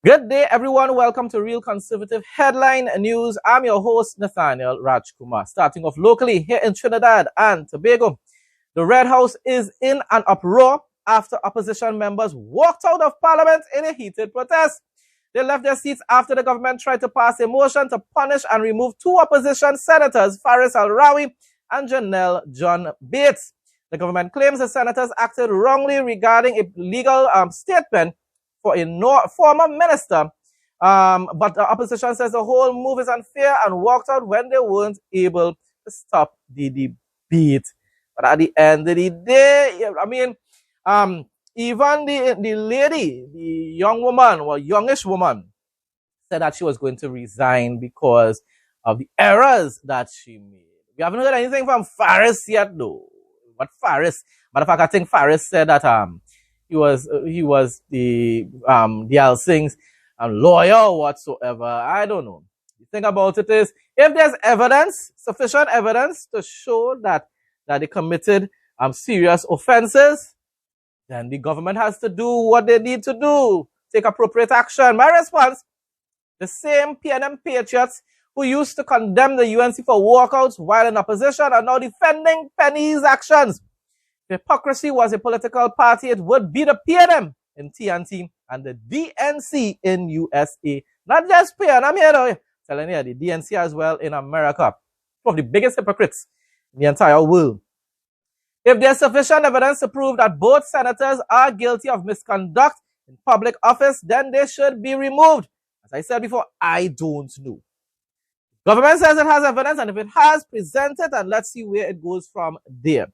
Good day, everyone. Welcome to Real Conservative Headline News. I'm your host, Nathaniel Rajkumar. Starting off locally here in Trinidad and Tobago. The Red House is in an uproar after opposition members walked out of Parliament in a heated protest. They left their seats after the government tried to pass a motion to punish and remove two opposition senators, Faris Al-Rawi and Janelle John Bates. The government claims the senators acted wrongly regarding a legal statement for a former minister, but the opposition says the whole move is unfair and walked out when they weren't able to stop the debate. But at the end of the day, I mean, even the lady, the young woman, or youngish woman, said that she was going to resign because of the errors that she made. We haven't heard anything from Faris yet, though. What Faris? Matter of fact, I think Faris said that he was the Elsing's lawyer or whatsoever. I don't know. The thing about it is, if there's evidence, sufficient evidence to show that they committed serious offenses, then the government has to do what they need to do, take appropriate action. My response: the same PNM patriots who used to condemn the UNC for walkouts while in opposition are now defending Penny's actions. If hypocrisy was a political party, it would be the PNM in TNT and the DNC in USA. Not just PNM here, though. Telling you, the DNC as well in America. One of the biggest hypocrites in the entire world. If there's sufficient evidence to prove that both senators are guilty of misconduct in public office, then they should be removed. As I said before, I don't know. Government says it has evidence, and if it has, present it, and let's see where it goes from there.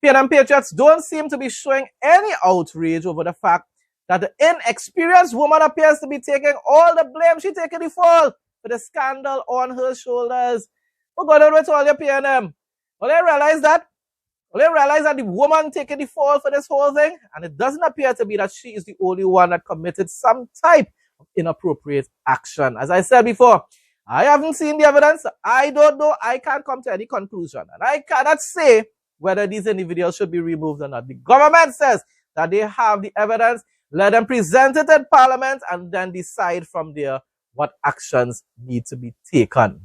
PNM patriots don't seem to be showing any outrage over the fact that the inexperienced woman appears to be taking all the blame. She's taking the fall for the scandal on her shoulders. What going on with all your PNM? Well, they realize that the woman taking the fall for this whole thing, and it doesn't appear to be that she is the only one that committed some type of inappropriate action. As I said before, I haven't seen the evidence. I don't know. I can't come to any conclusion. And I cannot say whether these individuals should be removed or not. The government says that they have the evidence. Let them present it in Parliament and then decide from there what actions need to be taken.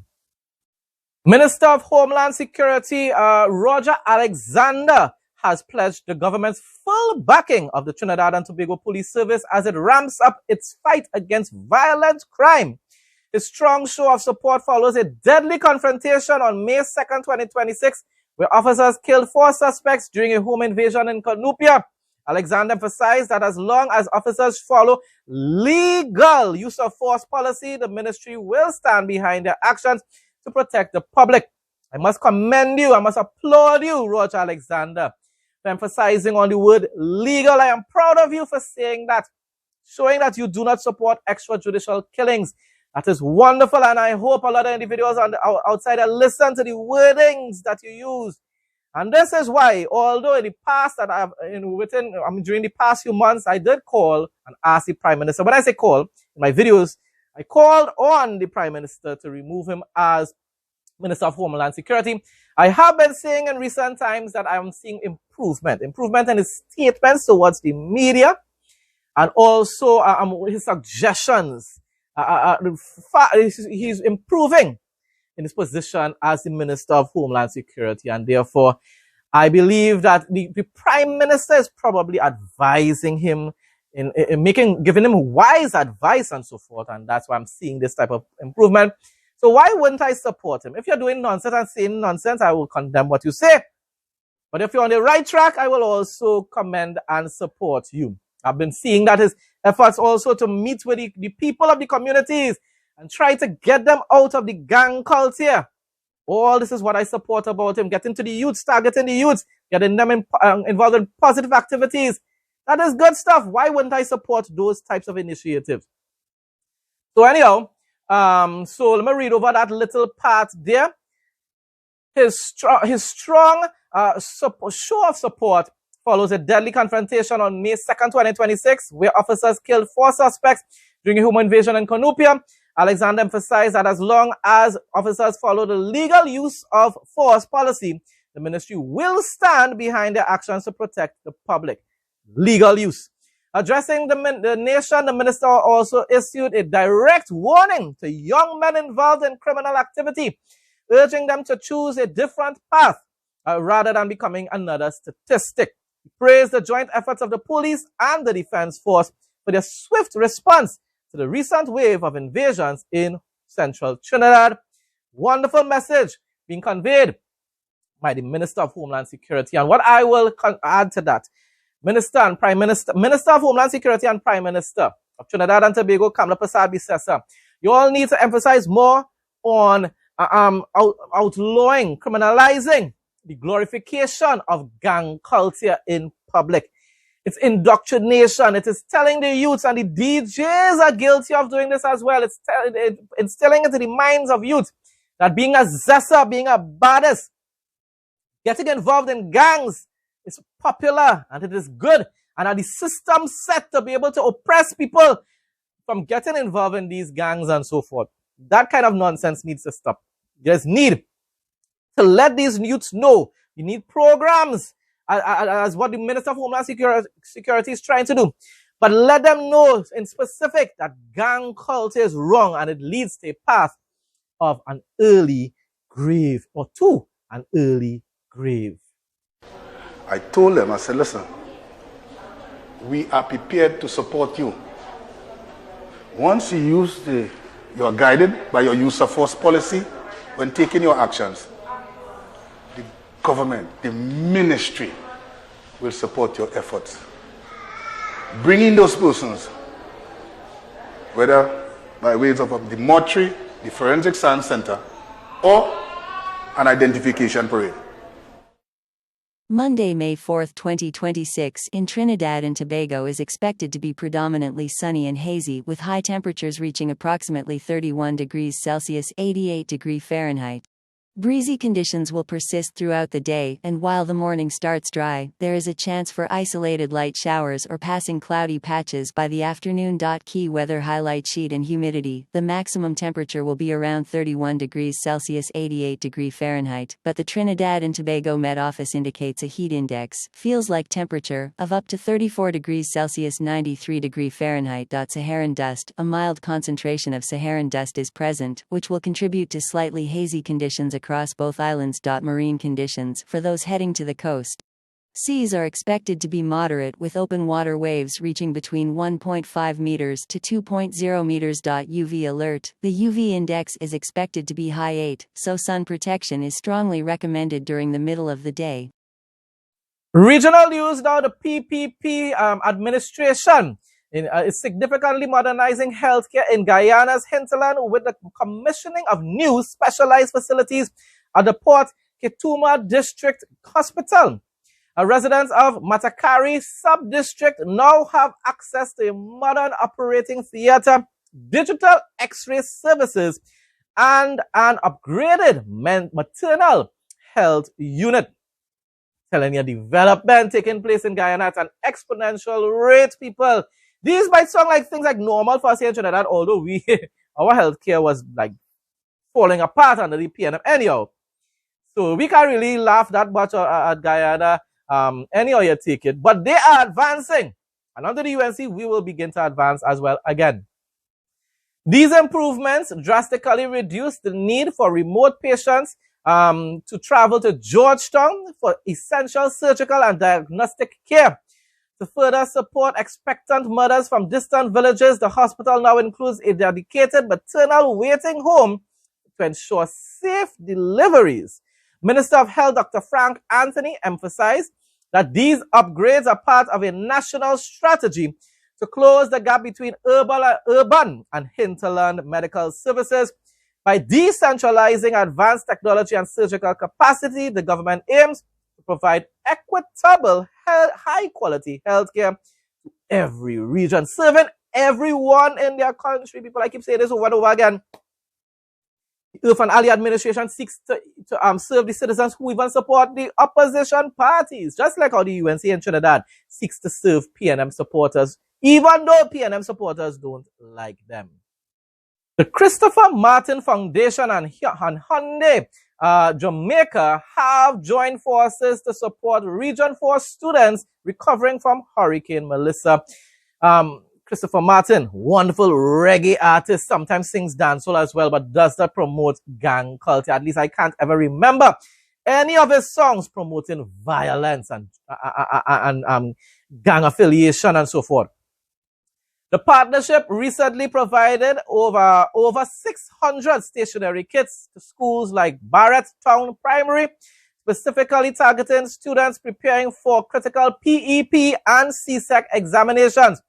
Minister of Homeland Security Roger Alexander has pledged the government's full backing of the Trinidad and Tobago Police Service as it ramps up its fight against violent crime. His strong show of support follows a deadly confrontation on May 2nd, 2026, where officers killed 4 suspects during a home invasion in Canupia. Alexander emphasized that as long as officers follow legal use of force policy, the ministry will stand behind their actions to protect the public. I must commend you, I must applaud you, Roger Alexander, for emphasizing on the word legal. I am proud of you for saying that, showing that you do not support extrajudicial killings. That is wonderful, and I hope a lot of individuals on the outside listen to the wordings that you use. And this is why, although in the past that I've during the past few months, I did call and ask the Prime Minister. When I say call, in my videos, I called on the Prime Minister to remove him as Minister of Homeland Security. I have been saying in recent times that I am seeing improvement in his statements towards the media, and also his suggestions. He's improving in his position as the Minister of Homeland Security, and therefore I believe that the Prime Minister is probably advising him giving him wise advice and so forth, and that's why I'm seeing this type of improvement. So why wouldn't I support him? If you're doing nonsense and saying nonsense, I will condemn what you say. But if you're on the right track, I will also commend and support you. I've been seeing that his efforts also to meet with the people of the communities and try to get them out of the gang culture. All this is what I support about him. Getting to the youths, targeting the youths, getting them involved in positive activities. That is good stuff. Why wouldn't I support those types of initiatives? So anyhow, so let me read over that little part there. His strong show of support follows a deadly confrontation on May 2nd, 2026, where officers killed 4 suspects during a home invasion in Canupia. Alexander emphasized that as long as officers follow the legal use of force policy, the ministry will stand behind their actions to protect the public. Legal use. Addressing the nation, the minister also issued a direct warning to young men involved in criminal activity, urging them to choose a different path rather than becoming another statistic. He praised the joint efforts of the police and the defense force for their swift response to the recent wave of invasions in central Trinidad. Wonderful message being conveyed by the Minister of Homeland Security. And what I will add to that, Minister of Homeland Security and Prime Minister of Trinidad and Tobago, Kamala Persad-Bissessar, you all need to emphasize more on outlawing, criminalizing the glorification of gang culture in public. It's indoctrination. It is telling the youths, and the DJs are guilty of doing this as well. It's instilling into the minds of youth that being a zessa, being a baddest, getting involved in gangs is popular and it is good. And that the system set to be able to oppress people from getting involved in these gangs and so forth. That kind of nonsense needs to stop. There's need to let these youths know. You need programs, as what the Minister of Homeland Security is trying to do. But let them know in specific that gang culture is wrong and it leads to a path of an early grave, or to an early grave. I told them, I said, listen, we are prepared to support you. Once you are guided by your use of force policy when taking your actions, the government, the ministry will support your efforts. Bringing those persons, whether by ways of the mortuary, the Forensic Science Center, or an identification parade. Monday, May 4, 2026, in Trinidad and Tobago is expected to be predominantly sunny and hazy, with high temperatures reaching approximately 31 degrees Celsius (88 degrees Fahrenheit). Breezy conditions will persist throughout the day, and while the morning starts dry, there is a chance for isolated light showers or passing cloudy patches by the afternoon. Key weather highlight sheet and humidity. The maximum temperature will be around 31 degrees Celsius (88 degrees Fahrenheit), but the Trinidad and Tobago Met Office indicates a heat index, feels like temperature, of up to 34 degrees Celsius (93 degrees Fahrenheit). Saharan dust. A mild concentration of Saharan dust is present, which will contribute to slightly hazy conditions across both islands. Marine conditions. For those heading to the coast, seas are expected to be moderate, with open water waves reaching between 1.5 meters to 2.0 meters. UV alert. The UV index is expected to be high 8, so sun protection is strongly recommended during the middle of the day. Regional news now. The PPP administration is significantly modernizing healthcare in Guyana's hinterland with the commissioning of new specialized facilities at the Port Kituma District Hospital. Residents of Matakari Sub-District now have access to a modern operating theater, digital X-ray services, and an upgraded maternal health unit. Telling you, development taking place in Guyana at an exponential rate, people. These might sound like things like normal for us here in Trinidad, although our healthcare was like falling apart under the PNM anyhow. So we can't really laugh that much at Guyana anyhow you take it. But they are advancing. And under the UNC, we will begin to advance as well again. These improvements drastically reduce the need for remote patients to travel to Georgetown for essential surgical and diagnostic care. To further support expectant mothers from distant villages, the hospital now includes a dedicated maternal waiting home to ensure safe deliveries. Minister of Health Dr. Frank Anthony emphasized that these upgrades are part of a national strategy to close the gap between urban and hinterland medical services. By decentralizing advanced technology and surgical capacity, the government aims to provide equitable, high-quality healthcare to every region, serving everyone in their country. People, I keep saying this over and over again. The Irfan Ali administration seeks to serve the citizens who even support the opposition parties, just like how the UNC in Trinidad seeks to serve PNM supporters, even though PNM supporters don't like them. The Christopher Martin Foundation and Hyundai Jamaica have joined forces to support Region 4 students recovering from Hurricane Melissa. Christopher Martin, wonderful reggae artist, sometimes sings dancehall as well, but does not promote gang culture. At least I can't ever remember any of his songs promoting violence and gang affiliation and so forth. The partnership recently provided over 600 stationery kits to schools like Barrett Town Primary, specifically targeting students preparing for critical PEP and CSEC examinations.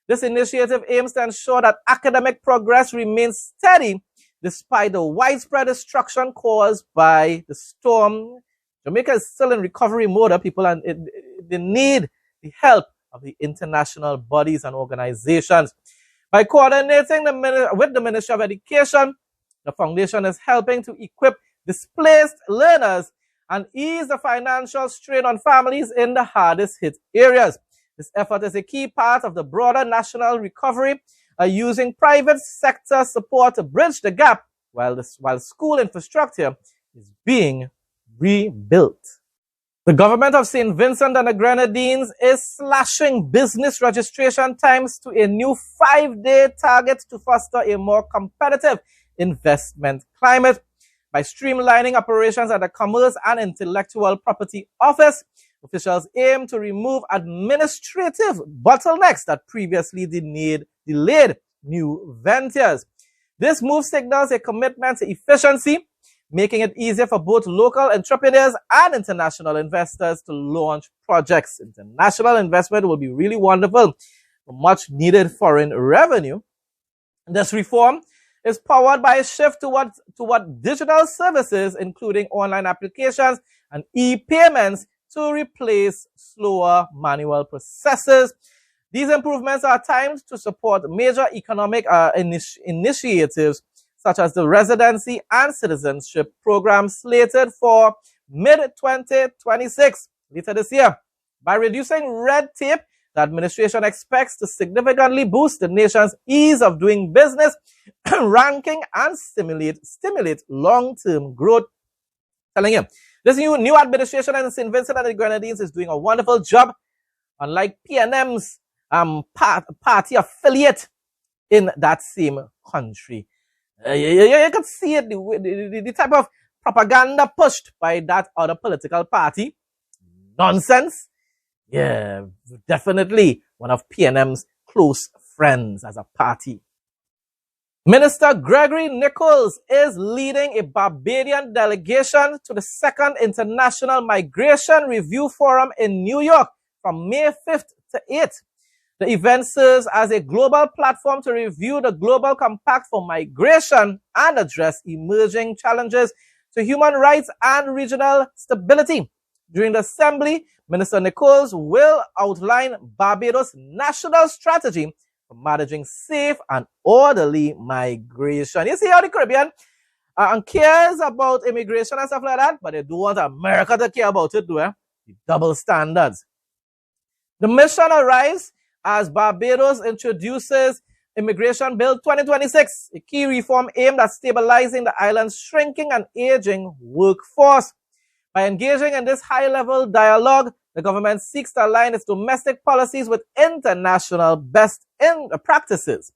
This initiative aims to ensure that academic progress remains steady despite the widespread destruction caused by the storm. Jamaica is still in recovery mode, people, and they need the help of the international bodies and organizations. By coordinating with the Ministry of Education, the foundation is helping to equip displaced learners and ease the financial strain on families in the hardest hit areas. This effort is a key part of the broader national recovery, using private sector support to bridge the gap while school infrastructure is being rebuilt. The government of St. Vincent and the Grenadines is slashing business registration times to a new 5-day target to foster a more competitive investment climate. By streamlining operations at the Commerce and Intellectual Property Office, officials aim to remove administrative bottlenecks that previously delayed new ventures. This move signals a commitment to efficiency, making it easier for both local entrepreneurs and international investors to launch projects. International investment will be really wonderful for much needed foreign revenue. This reform is powered by a shift toward digital services, including online applications and e-payments, to replace slower manual processes. These improvements are timed to support major economic initiatives such as the residency and citizenship program slated for mid-2026, later this year. By reducing red tape, the administration expects to significantly boost the nation's ease of doing business, ranking, and stimulate long-term growth. Telling you, this new administration in St. Vincent and the Grenadines is doing a wonderful job, unlike PNM's party affiliate in that same country. You can see it, the type of propaganda pushed by that other political party. Nonsense. Yeah, definitely one of PNM's close friends as a party. Minister Gregory Nichols is leading a Barbadian delegation to the Second International Migration Review Forum in New York from May 5th to 8th. The event serves as a global platform to review the Global Compact for Migration and address emerging challenges to human rights and regional stability. During the assembly, Minister Nichols will outline Barbados' national strategy for managing safe and orderly migration. You see how the Caribbean cares about immigration and stuff like that, but they don't want America to care about it, do they? The double standards. The mission arrives as Barbados introduces Immigration Bill 2026, a key reform aimed at stabilizing the island's shrinking and aging workforce. By engaging in this high-level dialogue, the government seeks to align its domestic policies with international best practices.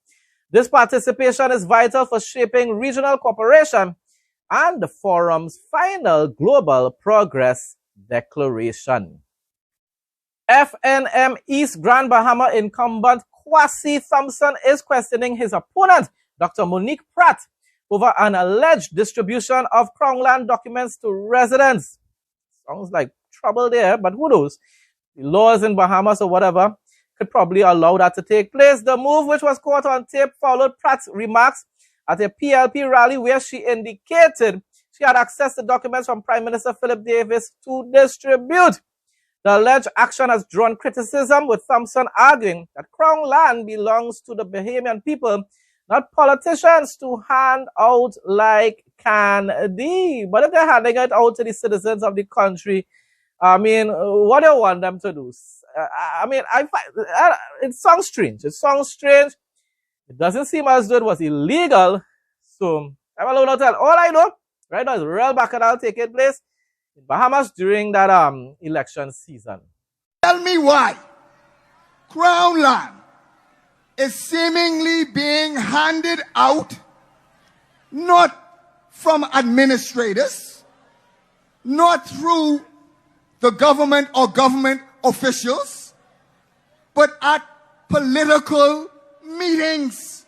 This participation is vital for shaping regional cooperation and the forum's final Global Progress Declaration. FNM East Grand Bahama incumbent Kwasi Thompson is questioning his opponent, Dr. Monique Pratt, over an alleged distribution of Crown land documents to residents. Sounds like trouble there, but who knows? The laws in Bahamas or whatever could probably allow that to take place. The move, which was caught on tape, followed Pratt's remarks at a PLP rally where she indicated she had access to documents from Prime Minister Philip Davis to distribute. The alleged action has drawn criticism, with Thompson arguing that Crown land belongs to the Bahamian people, not politicians to hand out like candy. But if they're handing it out to the citizens of the country, I mean, what do you want them to do? I mean, it sounds strange. It sounds strange. It doesn't seem as though it was illegal. So, I'm alone to tell. All I know right now is real bacchanal taking place in Bahamas during that election season. Tell me why Crown land is seemingly being handed out not from administrators, not through the government or government officials, but at political meetings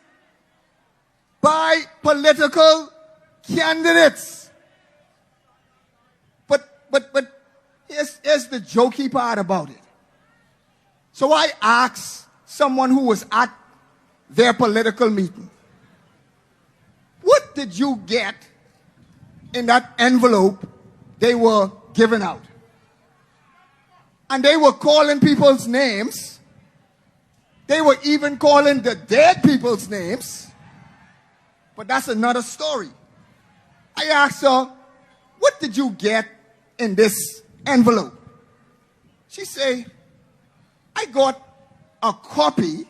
by political candidates. But here's the jokey part about it. So I asked someone who was at their political meeting, what did you get in that envelope they were giving out? And they were calling people's names. They were even calling the dead people's names. But that's another story. I asked her, what did you get in this envelope? She said, I got a copy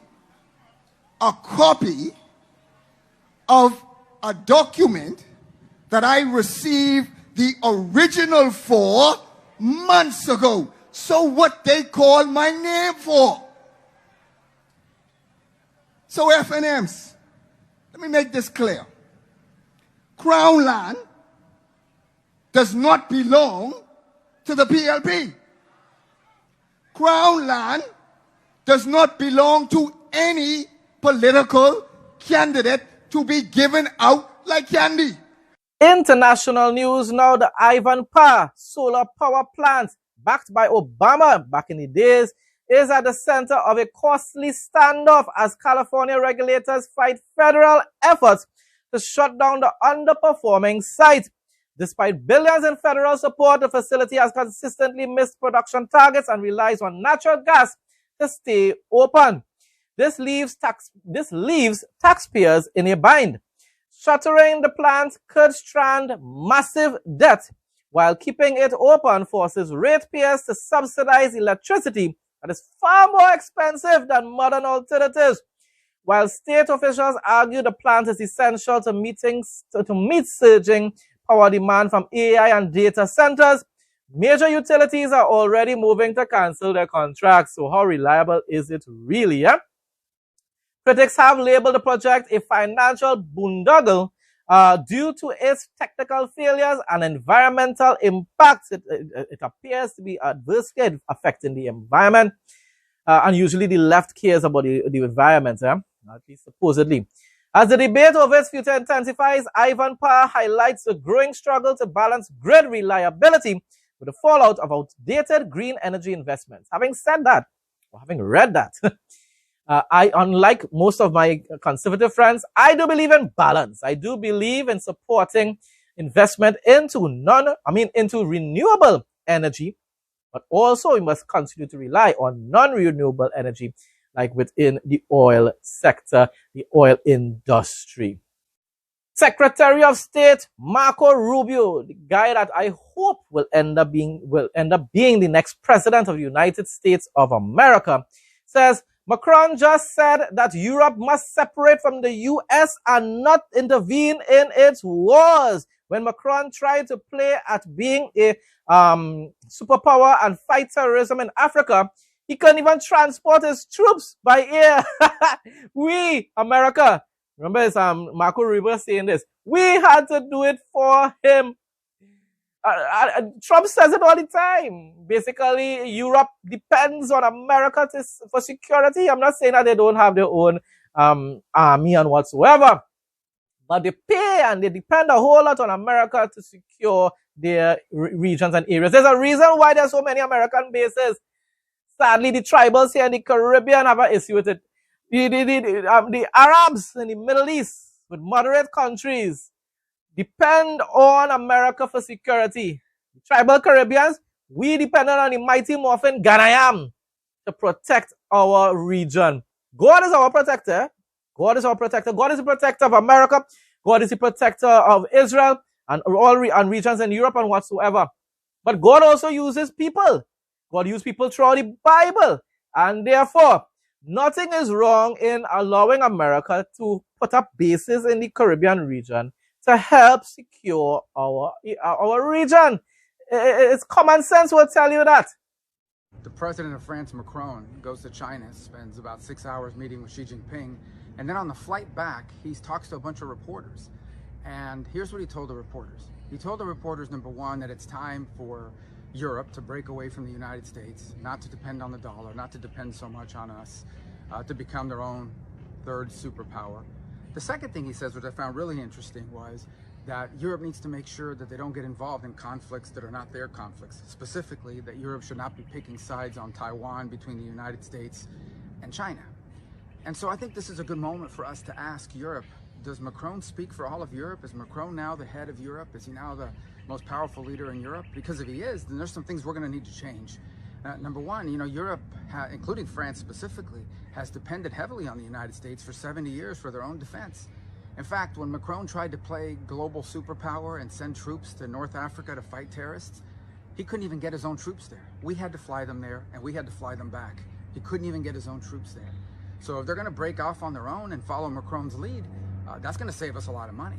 of a document that I received the original for months ago. So what they call my name for? So FNMs, let me make this clear. Crown land does not belong to the PLP. Crown land does not belong to any political candidate to be given out like candy. International news now, the Ivanpah solar power plant, backed by Obama back in the days, is at the center of a costly standoff as California regulators fight federal efforts to shut down the underperforming site. Despite billions in federal support, the facility has consistently missed production targets and relies on natural gas to stay open. This leaves taxpayers in a bind. Shuttering the plant could strand massive debt, while keeping it open forces ratepayers to subsidize electricity that is far more expensive than modern alternatives. While state officials argue the plant is essential to meet surging power demand from AI and data centers, major utilities are already moving to cancel their contracts. So how reliable is it really? Critics have labeled the project a financial boondoggle due to its technical failures and environmental impacts. It appears to be adversely affecting the environment, and usually the left cares about the environment, at least supposedly. As the debate over its future intensifies, Ivanpah highlights the growing struggle to balance grid reliability with the fallout of outdated green energy investments. Having said that, or having read that, unlike most of my conservative friends, I do believe in balance. I do believe in supporting investment into renewable energy, but also we must continue to rely on non-renewable energy, like within the oil sector, the oil industry. Secretary of State Marco Rubio, the guy that I hope will end up being the next president of the United States of America, says Macron just said that Europe must separate from the US and not intervene in its wars. When Macron tried to play at being a superpower and fight terrorism in Africa, he couldn't even transport his troops by air. We, America, remember it's Marco Rubio saying this, we had to do it for him. Trump says it all the time. Basically, Europe depends on America for security. I'm not saying that they don't have their own army and whatsoever, but they pay and they depend a whole lot on America to secure their regions and areas. There's a reason why there's so many American bases. Sadly, the tribals here in the Caribbean have an issue with it. The Arabs in the Middle East, with moderate countries, depend on America for security. The tribal Caribbeans, we depend on the mighty morphin Ghanaian to protect our region. God is our protector. God is our protector. God is the protector of America. God is the protector of Israel and all regions in Europe and whatsoever. But God also uses people. God used people throughout the Bible. And therefore, nothing is wrong in allowing America to put up bases in the Caribbean region to help secure our region. It's common sense will tell you that. The president of France, Macron, goes to China, spends about 6 hours meeting with Xi Jinping, and then on the flight back, he talks to a bunch of reporters. And here's what he told the reporters. He told the reporters, number one, that it's time for Europe to break away from the United States, not to depend on the dollar, not to depend so much on us, to become their own third superpower. The second thing he says, which I found really interesting, was that Europe needs to make sure that they don't get involved in conflicts that are not their conflicts. Specifically, that Europe should not be picking sides on Taiwan between the United States and China. And so I think this is a good moment for us to ask Europe, does Macron speak for all of Europe? Is Macron now the head of Europe? Is he now the most powerful leader in Europe? Because if he is, then there's some things we're going to need to change. Number one, Europe, including France specifically, has depended heavily on the United States for 70 years for their own defense. In fact, when Macron tried to play global superpower and send troops to North Africa to fight terrorists, he couldn't even get his own troops there. We had to fly them there, and we had to fly them back. He couldn't even get his own troops there. So if they're going to break off on their own and follow Macron's lead, that's going to save us a lot of money.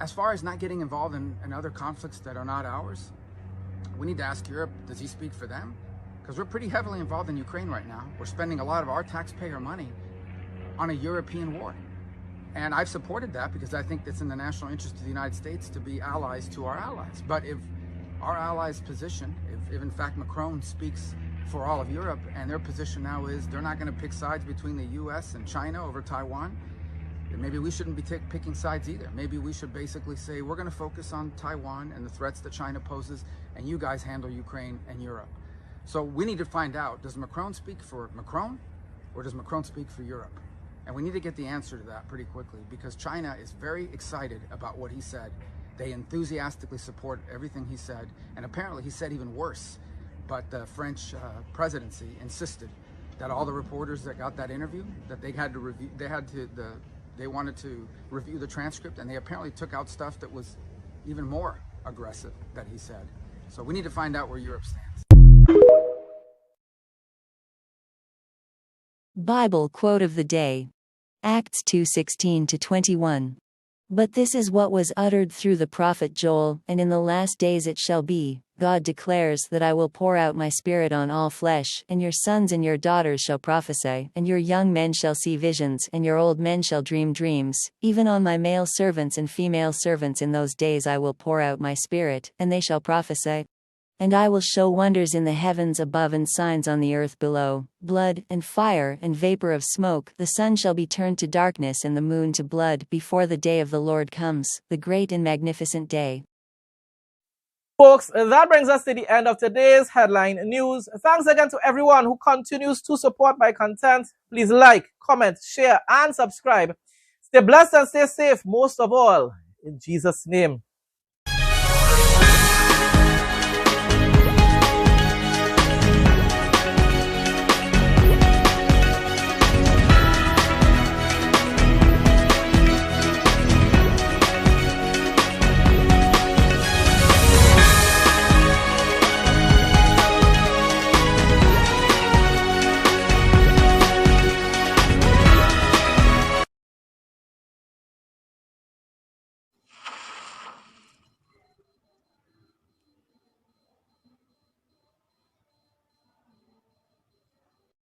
As far as not getting involved in other conflicts that are not ours, we need to ask Europe, does he speak for them? Because we're pretty heavily involved in Ukraine right now. We're spending a lot of our taxpayer money on a European war. And I've supported that because I think it's in the national interest of the United States to be allies to our allies. But if our allies' position, if in fact Macron speaks for all of Europe and their position now is they're not going to pick sides between the US and China over Taiwan, then maybe we shouldn't be picking sides either. Maybe we should basically say we're going to focus on Taiwan and the threats that China poses, and you guys handle Ukraine and Europe. So we need to find out, does Macron speak for Macron or does Macron speak for Europe? And we need to get the answer to that pretty quickly because China is very excited about what he said. They enthusiastically support everything he said, and apparently he said even worse. But the French presidency insisted that all the reporters that got that interview, that they had to review, they wanted to review the transcript, and they apparently took out stuff that was even more aggressive that he said. So we need to find out where Europe stands. Bible quote of the day. Acts 2:16-21. But this is what was uttered through the prophet Joel, and in the last days it shall be, God declares, that I will pour out my spirit on all flesh, and your sons and your daughters shall prophesy, and your young men shall see visions, and your old men shall dream dreams, even on my male servants and female servants in those days I will pour out my spirit, and they shall prophesy. And I will show wonders in the heavens above and signs on the earth below, blood, and fire, and vapor of smoke. The sun shall be turned to darkness and the moon to blood before the day of the Lord comes, the great and magnificent day. Folks, that brings us to the end of today's headline news. Thanks again to everyone who continues to support my content. Please like, comment, share, and subscribe. Stay blessed and stay safe, most of all, in Jesus' name.